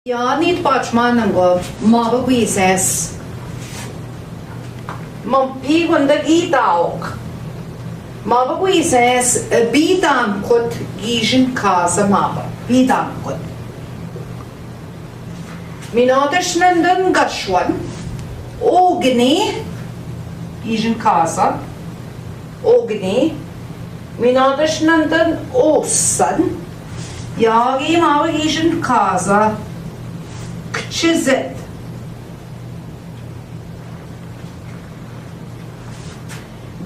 Ja, niet pačmanam go, mava guises. Mam pigun da gitauk. Mava guises, Biidaankwad gishin casa mava. Biidaankwad. Minodashnan gashwan. Ogni gishin casa. Ogni. Minodashnan osan. Yagi mava gishin casa. Kchizet.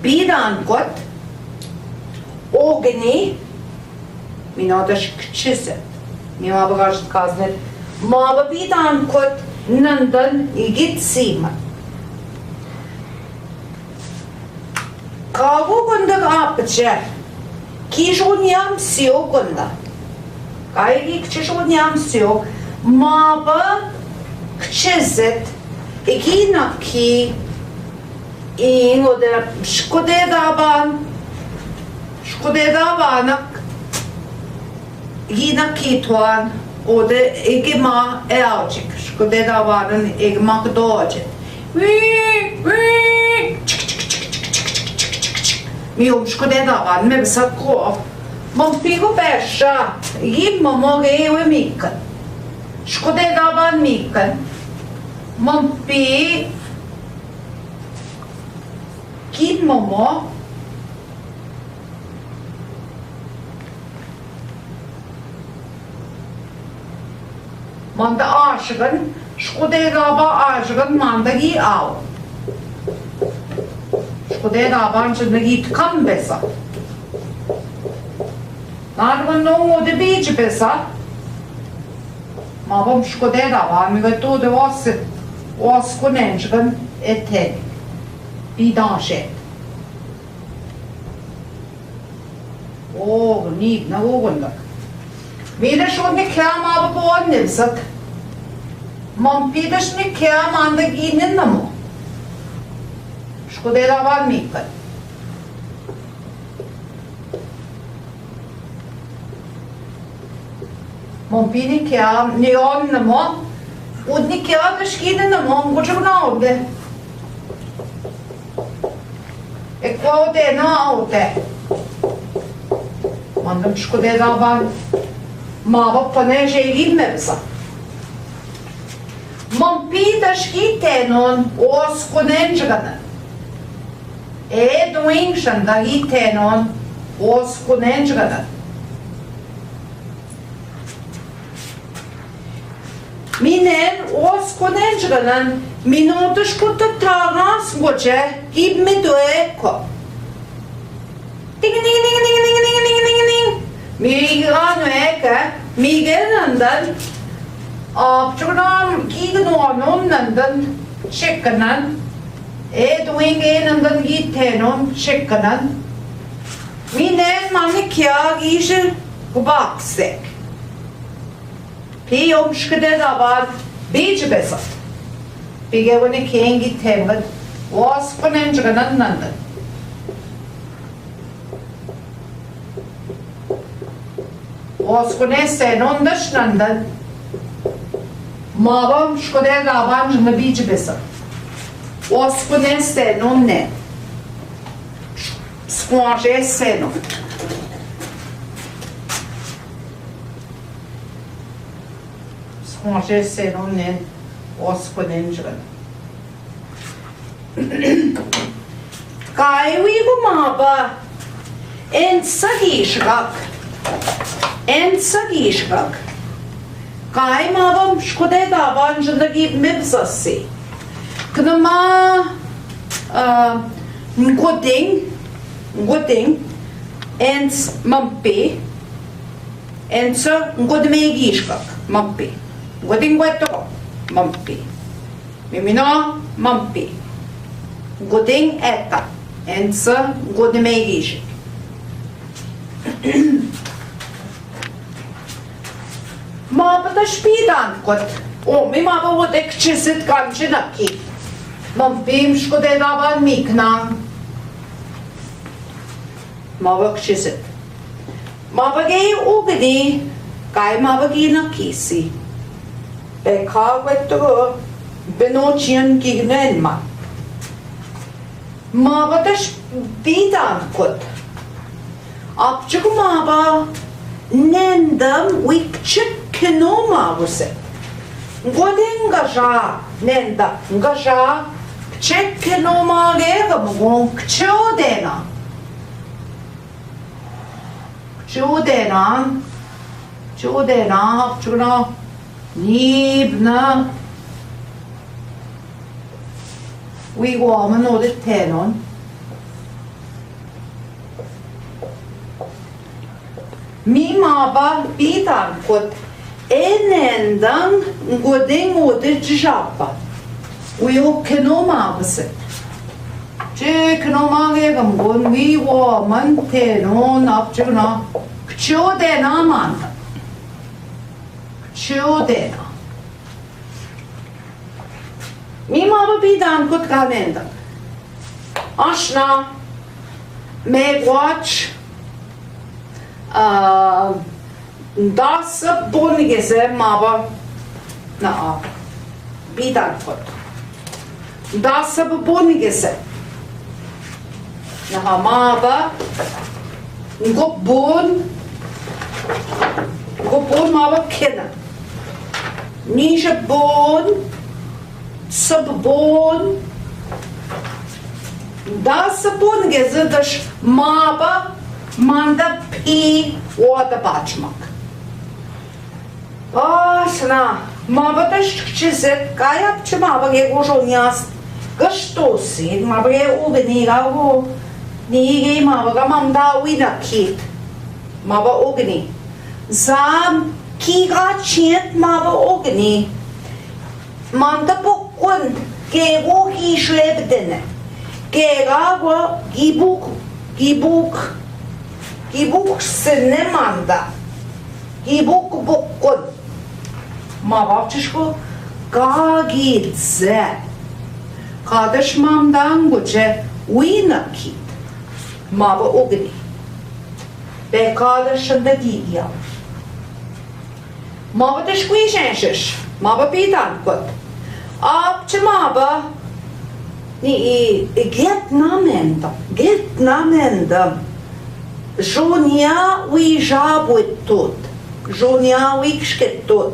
Biidaankwad. Ogni. Minadash kchizet. Mima bagajt kaznet. Mava Biidaankwad nandan igit sima. Kavu gundak apche. Kijuniam sio gunda. Kaigi kchishuniam sio. Mava kchizet. Ikinaki. Ingode shkodedaban. Shkodedabanak. Ikinaki tuan. Ode igma ealchik. Shkodedabanan igma gdojit. Mium shkodedaban me besakov. Mam pigo besha. Gimma moge ewe mikan. Shkodedaban mikan. Mam pi gimma mo. Manda aşıgın, shkodedaba aşıgın manda gi al. Shkodedaban çındagi tkam besa. Narvan nongo de beach besa. Mavam shkodedaban mi gătu de oskunenșgân eten. Biidaankwad. O, nip na ogundak. Mine shudni kjam ava po nivsat. Mam pidashni kjam anda ginin namo. Shkodedaban mikan. Mam pini kjam nion namo. Udni kjam dashkinin namo. Nguchugna ovde. Ekvode na ovde. Mandam shkodedaban. Mava paneje ilmevsa. Mam pidashki tenon oskunenjgana. Duingshan da tenon oskunenjgana. Minen oskunenjganan minutashkuta tagas goche gibme dueko. Ding ding ding ding ding ding ding ding ding. Miigwech, Miigwech apchunam kignonon nandan chekanan. Duing nandan gitenon chekanan. Minen mani kya gishin gubaksek. Piyom shkodedaban beach besat. Bigevani kien gitevad was panenjganan nandan. Oskunese nondash nandan. Mavam shkodedaban jna beach besat. Oskunese nonne. Squaje no. Squaje nonne. Oskunenjgan. Kai we mava en sagishgak. En sagishgak. Kai mavam shkodedaban jndagi mibsasi. Knama ngoding ens mampi. Ensa ngodmegishgak mampi. Ngoding weto mampi. Mimino mampi. Ngoding eta. Ensa ngodmegishgak. Mava da Biidaankwad. O, mi mava vode kchizit kanchinaki. Mam pim shkodedaban mikna. Mava kchizit. Mava gei ugni. Kai mava gina kisi. Biidaankwad benotjen gignen man. Maba das Biidaankwad. Apchuk maba nendam wikchik kinoma wuse. Ngodengaja nenda ngaja chek kinoma gega mgon kchodena. Kchodena apchukna nibna. Vi går med något tenon. Mi maba Biidaankwad enendang goding ode japa. Vi o kinoma bese. Je kinoma gegam gon vi går man tenon apchuna. Kchodena man. Kchodena. Mi maba Biidaankwad kanenda. Ashna Miigwech das bonigese maba na Biidaankwad. Das bonigese. Na maba gobon maba kena. Nisha bon Sabon das bonigese das maba manda pi oda bachmak. Asna maba das chizet kaya chmaba ge gojonias gastosi maba ge ubeniga go nige maba ga mamda wina kit maba ogni zam kiga chet maba ogni manda pokun ge go hi shrebdene ge go gibuk sene manda gibuk pokun maba chishko gagidze kadash mamdan goche wina kit maba ogni be kadash da gidia maba tishquishensh maba Biidaankwad apche maba ni getnamenda jonia wi jabuetot jonia wi kshketot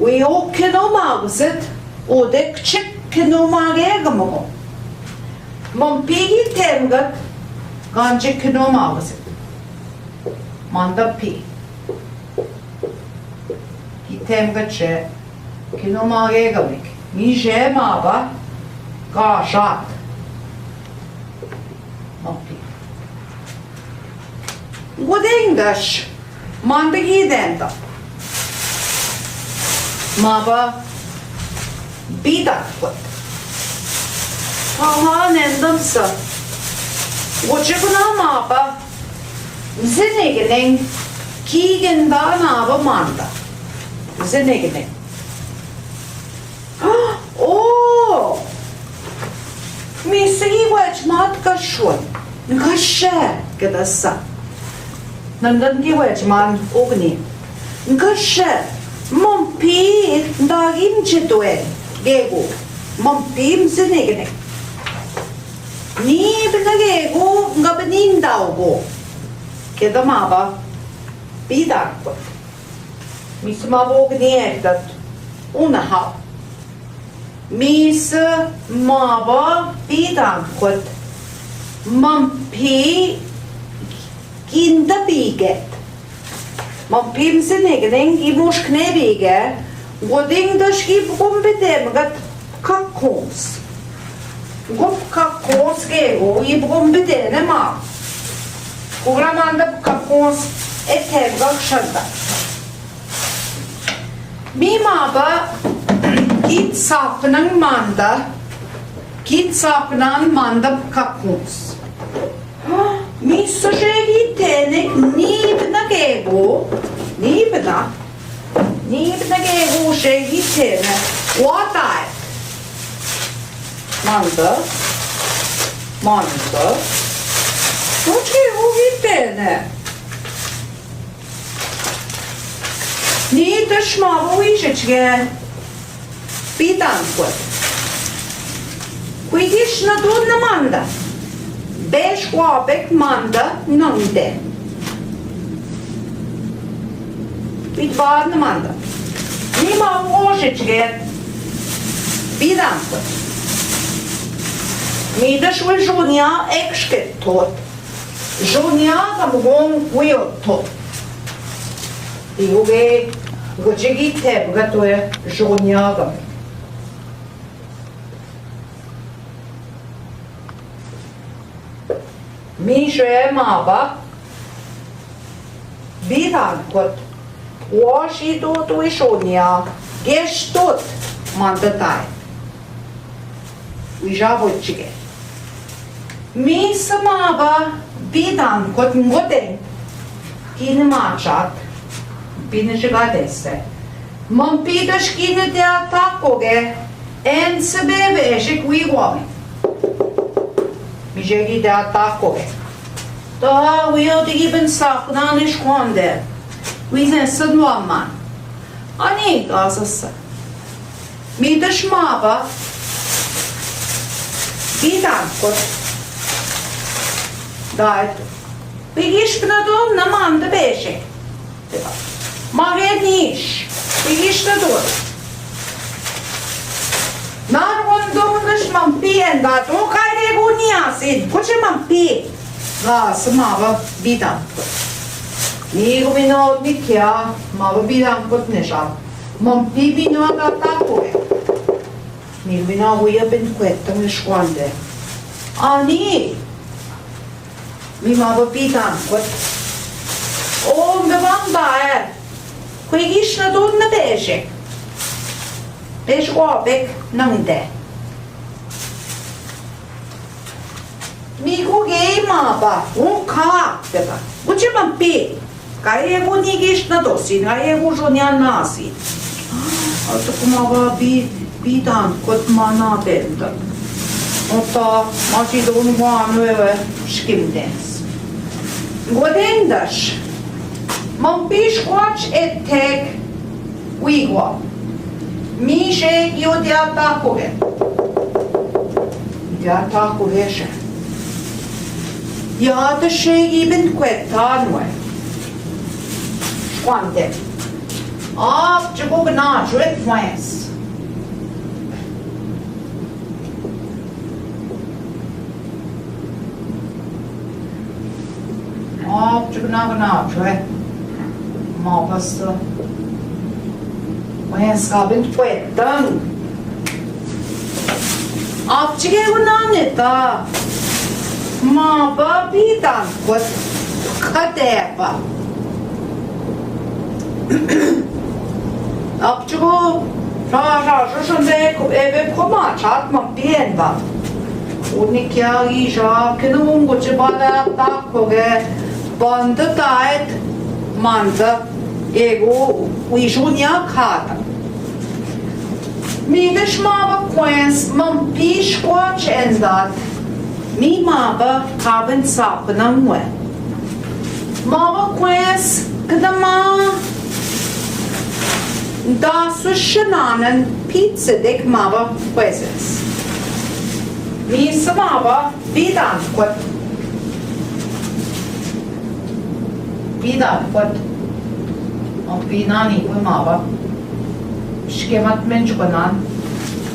wi okenomagzet odek chekkenomagegamo mon pigi temgat ganje kenomagzet manda pi temgat che kenomagegavik mi je maba gashat mopi godengash mandagi denta maba Biidaankwad aha nendamsa gochekuna maba zinegning kigenda naba manda zinegning. Oh, Miigwech mat kashon ngashe kedasa nandan giwech man ogni ngashe mompi dagim chedwe gego mompi zinegning ni benagego ngabenin daugo kedamaba Biidaankwad mismaba ogni ekdat unaha Mis maba Biidaankwad mampi kinda biget mampim zinegning imush knebige goding dash gib gombedemgat kakons gob kakons gego ibgombedene ma ugramanda kakons etevgak shadda mi maba Git sapnan manda kakons. Missa gitene nibna gego gitene what I manda gitene Ni też mało łyżeczkę Biidaankwad. Widzisz na to na manda. Bez łapek manda nąde. Widbar na manda. Ni mało łyżeczkę Biidaankwad. Ni też łyżunia ekszketot. Żunia tam gong wyjotot. I uge godzigi tebga to je żuniagam. Mi że maba Biidaankwad washi to je żunia gestot mandatai. Uja vochige. Mi samaba Biidaankwad ngoden kin machat. Bine žigadese. Man pidaš kine te atakoge, en sebe veže kui guame. Mi žegi te atakoge. Da ujo te giben sakna ne škonde. Uizen sad vaman. Ani gazasa. Mi daš maba Biidaankwad. Da eto. Vigiš pnadom na manda veže. Mageniš, vidiš na dole. Naravno mam pijen da to kaj regu nijasin, ko će mam pijen? Da, sam mava Biidaankwad. Nigo vino od nikja, mava Biidaankwad ne žal. Mam pi vino da tako je. Nigo vino uja ben kveta ne škvande. A ni, mi mava Biidaankwad. O, me vam daje. Vidiš na to na veže. Bez łapek nąde. Mi kuge maba, ka teba. Uče mam pi. Kaj je go nigiš na dosin, kaj je go žonja nasi. A tako maba Biidaankwad ma nabenda. Ota, ma si don vanu eve škimdens. Godendaš. Man piškoč etek Miigwech. Mi že jo te atakove. Te atakove še. Ja te še iben kvetanwe. Škvante. Ap če kog naču et fmes. Ap če kog naču et. Mavasta. Mas kabin kwetan. Apchige unaneta. Maba Biidaankwad kadepa. Apchigo ebe koma chat ma pienba. Unikya isha kenu goche bala takoge banda taet manda ego uijunia khata. Mi desh maba kwens man piškoč endat. Mi maba kaben sapna mwe. Maba kwens kadama da su shananen pizza dek maba kwezes. Mi samaba Biidaankwad. Biidaankwad. Pinani ko mava. Škemat menčkonan.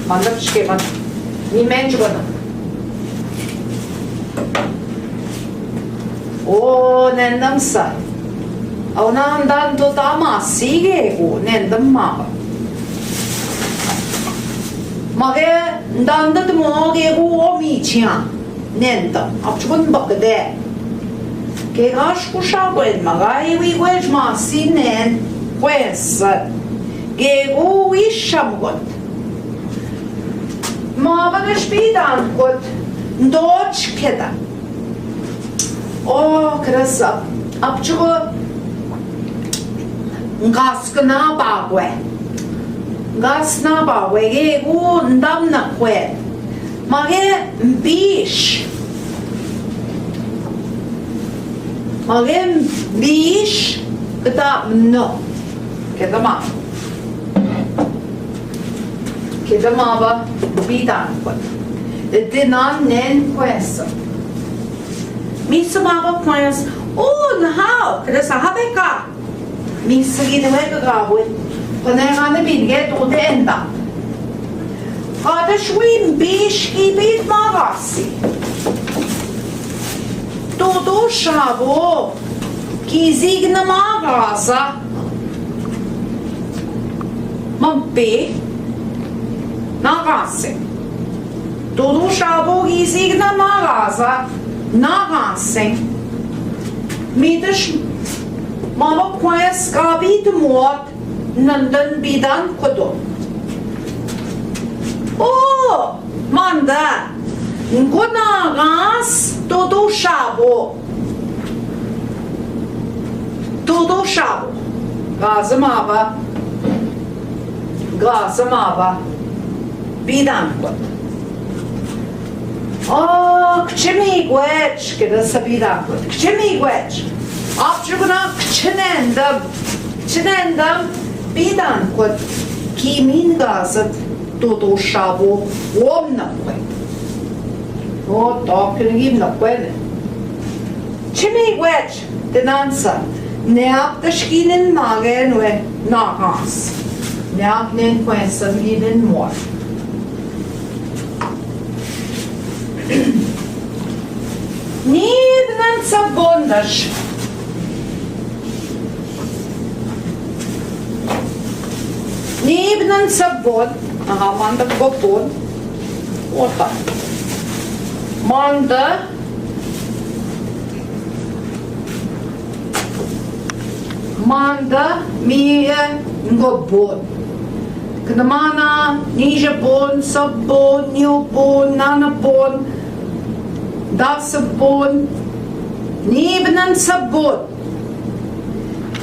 Mandap škemat. Ni menčkonan. O, nendam sa. Ona andan to tama sige ko nendam mava. Mage ndandat mo ge ko o michia. Nendam. Apchkon bakde. Ke gash ku shagwen magai wi gwej ma sinen kwesat. Ge go wi shamgot. Ma banesh Biidaankwad ndoch keda. O krasa. Apchugo ngaskna bagwe. Gasna bagwe ge go ndam na kwe. Mage bish. Magem bish kata no kedama. Kedama Biidaankwad. Dinan nen kwesa. Misumaba kwes. Oh, how? Kada sahabe ka. Misagi na may gagawin. Panay na binigay to the enda. Kada shwin bish ibit magasi. Todo shabo. Kizig na magasa. Mampi. Nagase. Todo shabo kizig na magasa. Nagase. Midas mama kwes kabit muat nandan Biidaankwad. Oh, manda. Nagas todo shabo. Todo shabo. Gazamaba. Biidaankwad. Oh, Miigwech, kada sa Biidaankwad. Miigwech. After guna chinendam Biidaankwad. Kimin gazat todo shabo wom na kwe. Oh, talking him na kwe. Miigwech, denansa. Neap da skinen magen we nagas. Neap nen kwesa ginen mor. Nibnan sa bondash. Nibnan sa bon. Aha, manda gopon. Ota. Manda. Manda miye ngopon. Knamana nija bon, sabon, nyobon, nanapon. Dasabon. Nibnan sabon.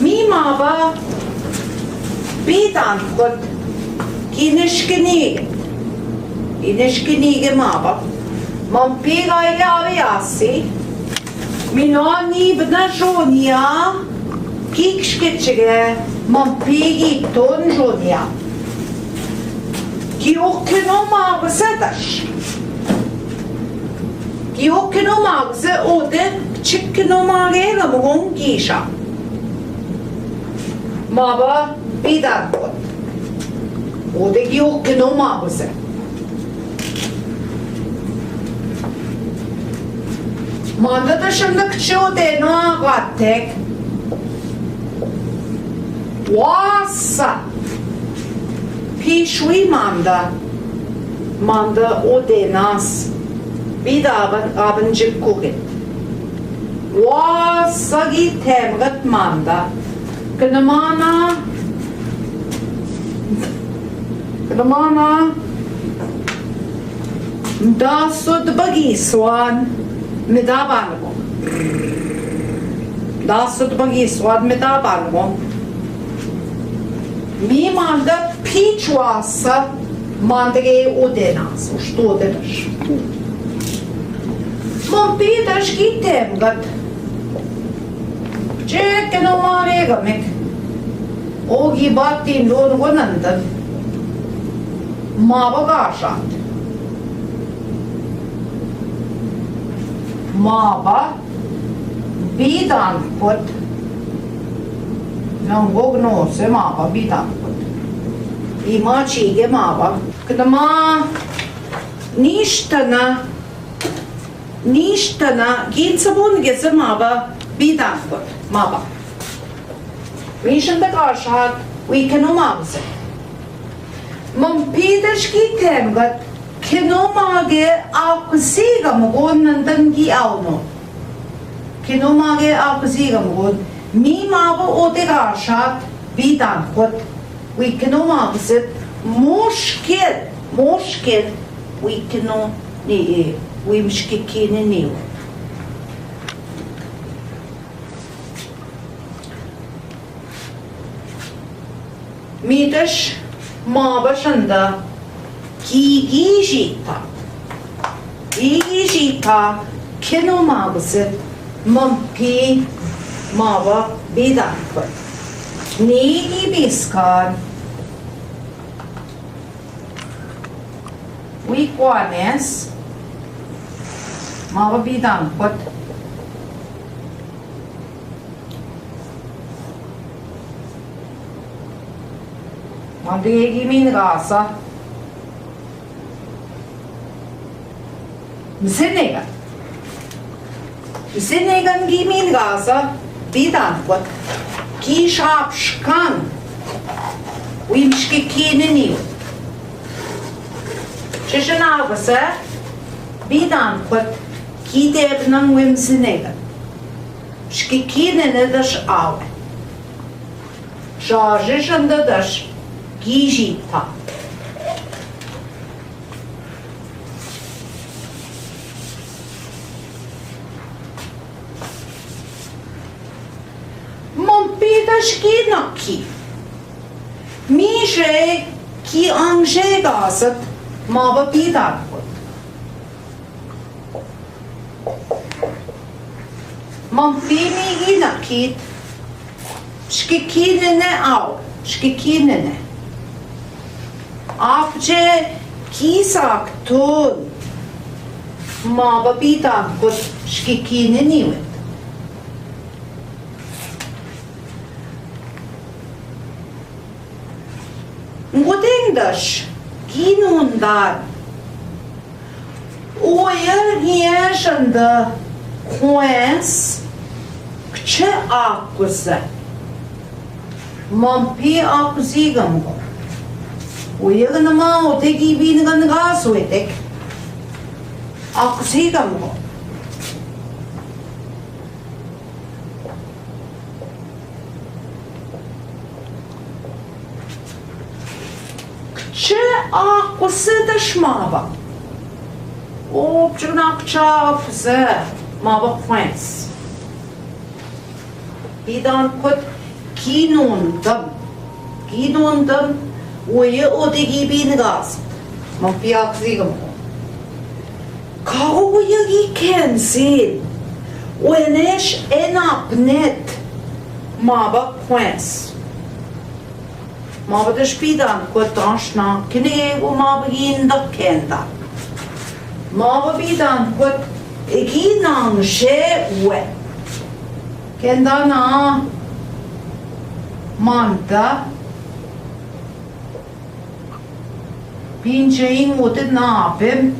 Mi mava Biidaankwad kinishkinige mava. Mampiga yaviasi. Minoni bna jonia. Kikshkechige. Mampigi ton jonia. Kiokino magsedash. Kiokino magse ode chickino magela mong gisha. Mava Biidaankwad. Ode kiokino magse. Manda da şimdi kçode no agatek. Wasa. Pishwi manda. Manda ode nas. Biidaankwad kugit. Wasa gitemgat manda. Knamana dasod bagiswan medabango. Dasod bagiswan medabango. Mi manda pichwasa mandage odenas. Što dedaš? Mom pidaš gitemgat. Čeke no maregamek. Ogi batin lor gonandan. Mava gashat. Mava Biidaankwad. Nangog no se mava Biidaankwad. Ima chige mava. Knama nishtana ginsabun geze mava Biidaankwad. Mava. Mishan da gashat. We can umagse. Mam pidash ki temgat. Kinomage akusiga mugon nandan gi auno. Kinomage akusiga mugon. Mi mava ode gashat Biidaankwad. We kinomagse. Moshkel. We kino ni. We mshkikini niu. Midash mava shanda. Gigishita kinomagse mampi mava Biidaankwad. Ni ibiskan. Miigwech. Mava Biidaankwad. Mandegi min rasa. Msinegan. Msinegan gi min rasa. Biidaankwad. Ki sharp shkan. Wimshki kineni. Chishanavasa. Biidaankwad. Ki devnam wim Msinegan. Shki kinene dash awe. Shajishanda dash. Gijita. Mompitaški naki. Miže ki anje gasat mava Biidaankwad. Mompimi nakit. Shkikinene au. Shkikinene. Afce kisak ton mava Biidaankwad shkikineniwet. Ngotendash kinundar oya nieshanda kwens kche akuze mompi akuzigamgo. Oya nama oteki binagan gaswetek akuzigamgo. Kche akusidash mava. Obchunakchafze mava kwens. Biidaankwad kinundam. Kinundam oya oteki binagas. Mompi akuzigamgo. Kauya gikensin. Oenesh enapnet mava kwens. Mava dash Biidaankwad danshna kinego mava ginda kenda. Mava Biidaankwad eginang she we. Kenda na manta. Pinchaing otet na apim.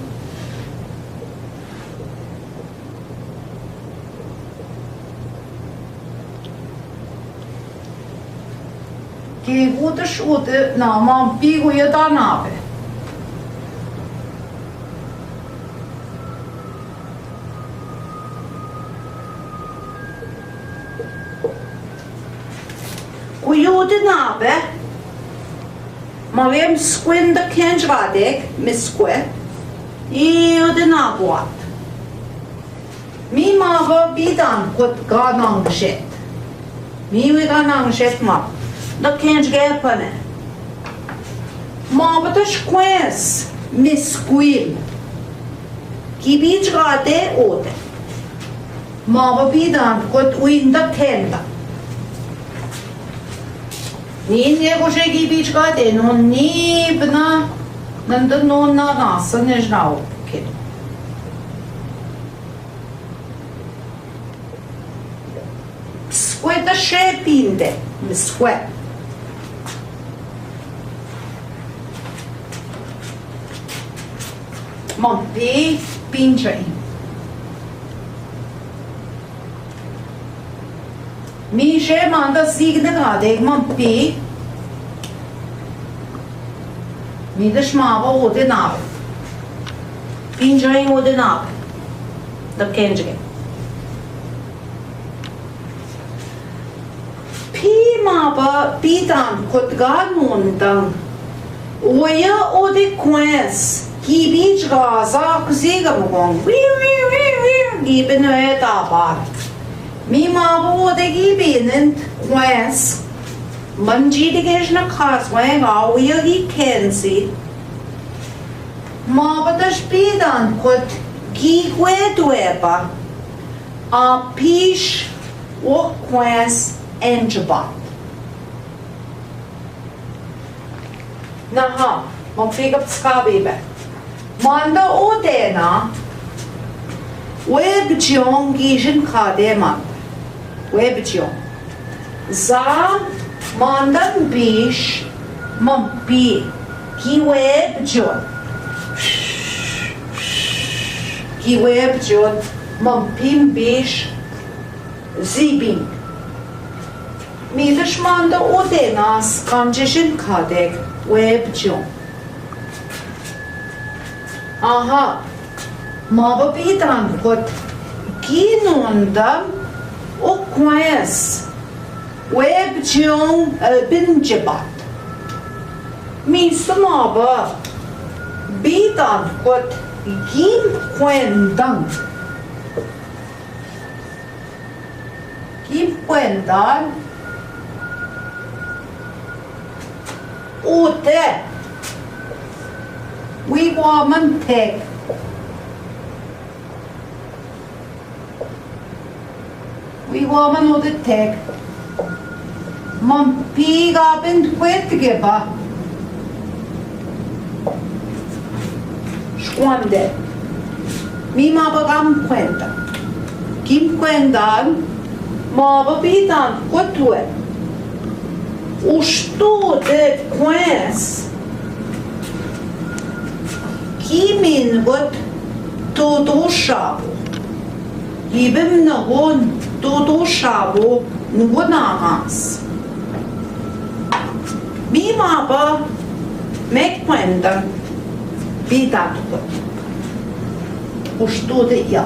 Ke udash otet na mampi goya da nabe. Goya nabe. Mavem squinda kenjradek miskwe. Biidaankwad. Mi mava Biidaankwad ganang shet. Mi we ganang shet ma. Da kenj gapane. Mava dash kwens miskwil. Ki bijrade ote. Mava Biidaankwad uinda kenda. Ni nego shegi bijrade no ni bna nanda no na nasa nejnao kido. Skwe da shepinde miskwe. Mompi pinchain. Mi she manda signe gade mompi. Mi dash mava ode nave. Pinchain ode nave. Da kenjge. Mava Biidaankwad ganundang oya ode kwens ki bijgaza kuzigamgong. Giben oya dabar. Mi mava ode gibinent kwens manjidigeshna khaswanga oya gi kensi. Mava dash Biidaankwad gi gwedweba a pish o kwens enjabat. Naha, man pick up skabibe. Manda odena. Webjong gishin kademan. Webjong. Za mandan bish mampi. Ki webjon. Ki webjon mampim bish zibing. Miidash manda odenas kanjishin kadek webjong. Aha. Mava Biidaankwad ginondam o kwes webjong binjabat. Misa mava Biidaankwad gin kwendang. Gin kwendang ute we woman tek. We woman ute tek. Man piga bin kwetgeba. Squande. Mi mabagam kwenda. Kim kwendan maba Biidaankwad tue. Usto de kwens. Kimin got todo shabo. Hibim nagon todo shabo nugonamas. Mi maba mekwenda Biidaankwad. Usto de ja.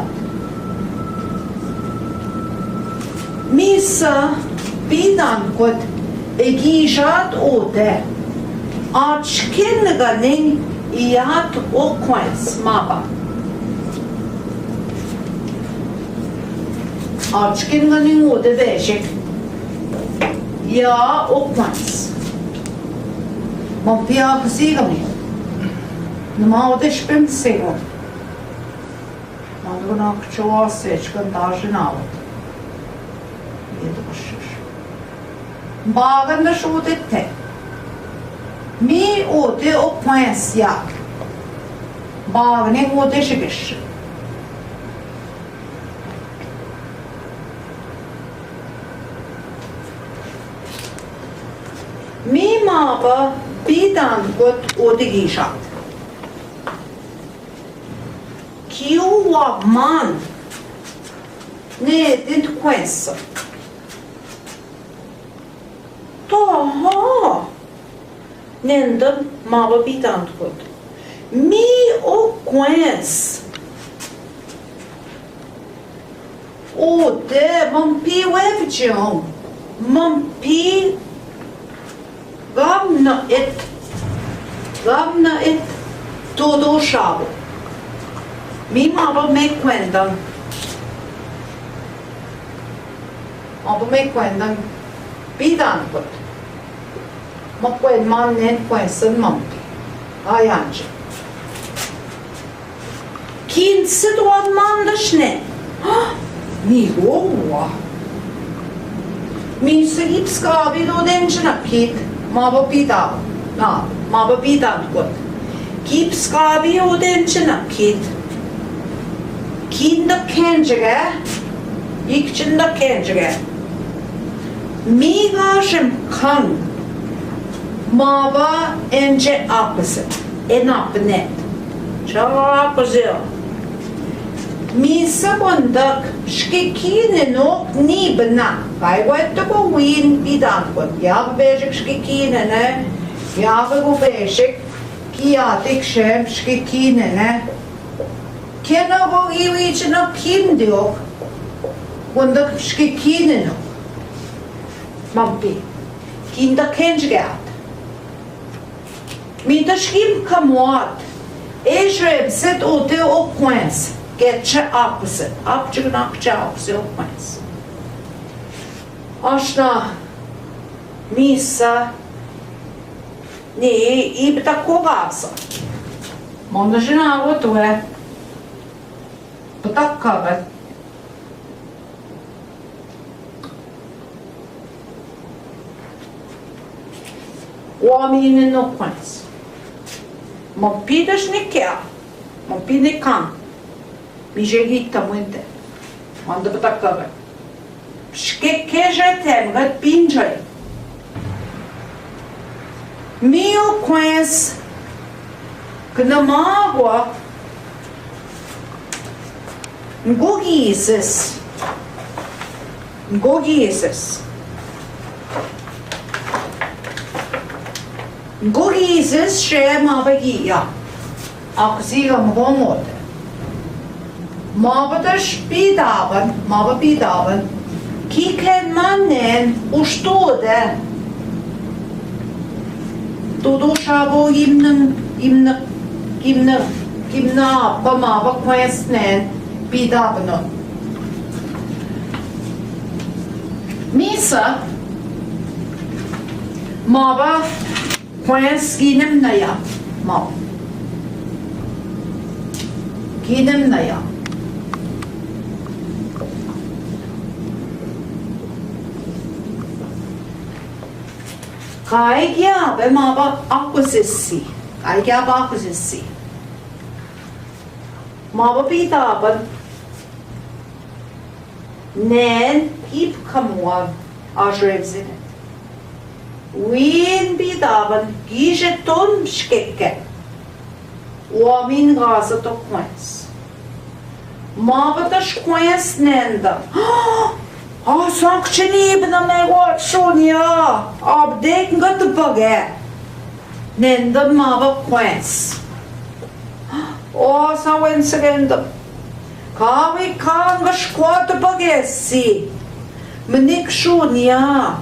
Misa Biidaankwad egijat ode. Achkin ganing iat o kwens maba. Achkin ganing ode veshik. Ja o kwens. Man pia pasiga mi. Numa ode shpim sigo. Man gona kchoa sech kan dajinavat. Bagan da ode te. Mi ode o kwens jak. Bagning ode shigish. Mi maba Biidaankwad ode gishat. Kiu wa man ne dit kwens. Toha nendam maba Biidaankwad. Mi o kwens. Ode mampi webjong. Mampi gamna it todo shabo. Mi maba mekwendan. Maba mekwendan Biidaankwad. Makwen man nen kwensan mampi. Ayanje. Kinse doan mandashne. Mi goa. Mi sigip skabi do denjana kit. Maba Biidaankwad. Kip skabi o denjana kit. Kinda kenjege. Ikchinda kenjege. Mi gashem kan. Maba ence opposite. Enapnet. Opposite. Misa bondak shkikine no nibna. Kai wette go win Biidaankwad. Ja bejik shkikine ne. Ja go bejik kiatik shem shkikine ne. Kena go iwich no kindiok. Bondak shkikine no. Mampi. Kinda kenjgat. Mi da shkim kamuat. Ejreb set ode o kwens. Getche opposite. Opposite o kwens. Ashna misa ni ibta kogasa. Monda jina otue. Patakkavet. Uomini no kwens. Man pidas nikia. Man pinikan. Mi jelita muinte. Man de betakare. Keje temret pinjai. Mio quens gnamagua ngogises. Ngogises. Ngogises she mabagia. Akziga mgomode. Mabadash bidaban. Kiken mannen ustode. Todo shabo gimna pa maba kwensnen bidabanon. Misa maba kwens ginem naya ma. Ginem naya. Kaya be maba akusisi. Kaya ba akusisi. Maba bidaban. Nen hip kamuan ajrevzine. Win bidaban gije ton shkekke. Oamin gaza to kwens. Maba tash kwens nenda. Sankcheni ibna me wat shonya. Abdek ngat bage. Nenda maba kwens. Sa wensegenda. Kavi kanga shkwat bagesi. Menik shonya.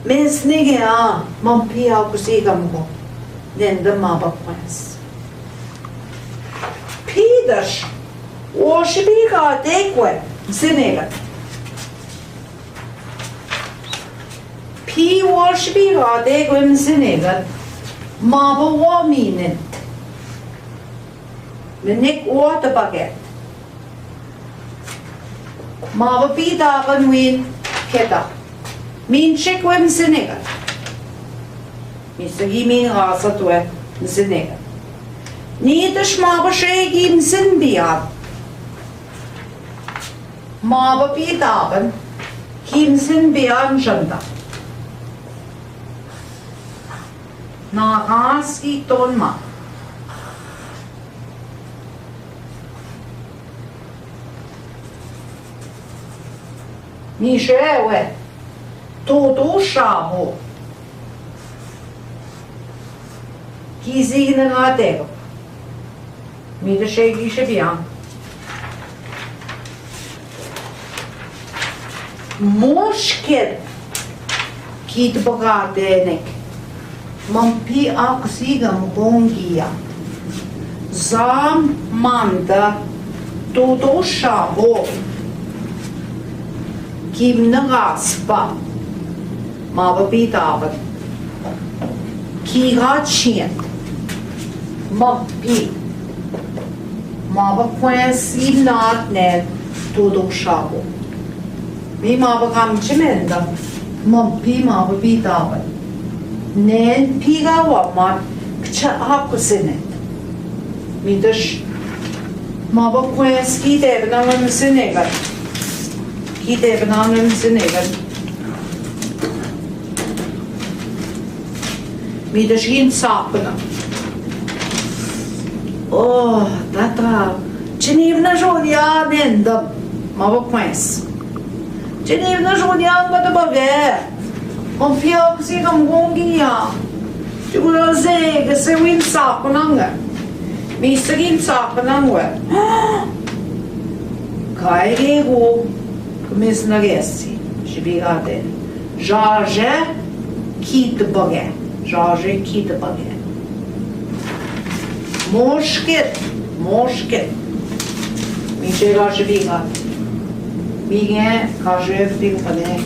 Mesnigea. Mampia kusigamgo. Nenda maba kwens. Pidash. Shibiga dekwe. Zinega. Pi shibiga dekwe zinega. Maba waminen. Menik water bucket. Mava bidaban win keda. Min chekwem zinega. Misagi min rasa tuwe zinega. Nidash mava shegim zinbiad. Mava bidaban kim zinbiad janda. Na raski ton ma. Nishewe, todo shabo. Kizig na natego. Mi de shegi shebian. Moshket kit bogadenek. Mampi aksiga mbongia. Zam manda todo shabo. Kim na raspa. Mava bidaban. Ki ratchien. Mampi. Mava kwens inat ned todo shabo. Mi mava kamchimenda. Mampi mava bidaban. Nen piga wamat kcha hakusinet. Mi dash mava kwens ki devna wan sinegat. Ki benamen zinegan. Mi de shin sapna. Tata. Chenivna jodia nenda. Mava kwens. Chenivna jodia ngada bave. Confia si gam gongia. Chugura zega se win sapna. Mi sagin sapna ngwe. Kai go. Mis nagesi, shibigade. Jaje kit bage. Jaje kit bage. Moshket. Mi chega shibigade. Mige kaje fting pane.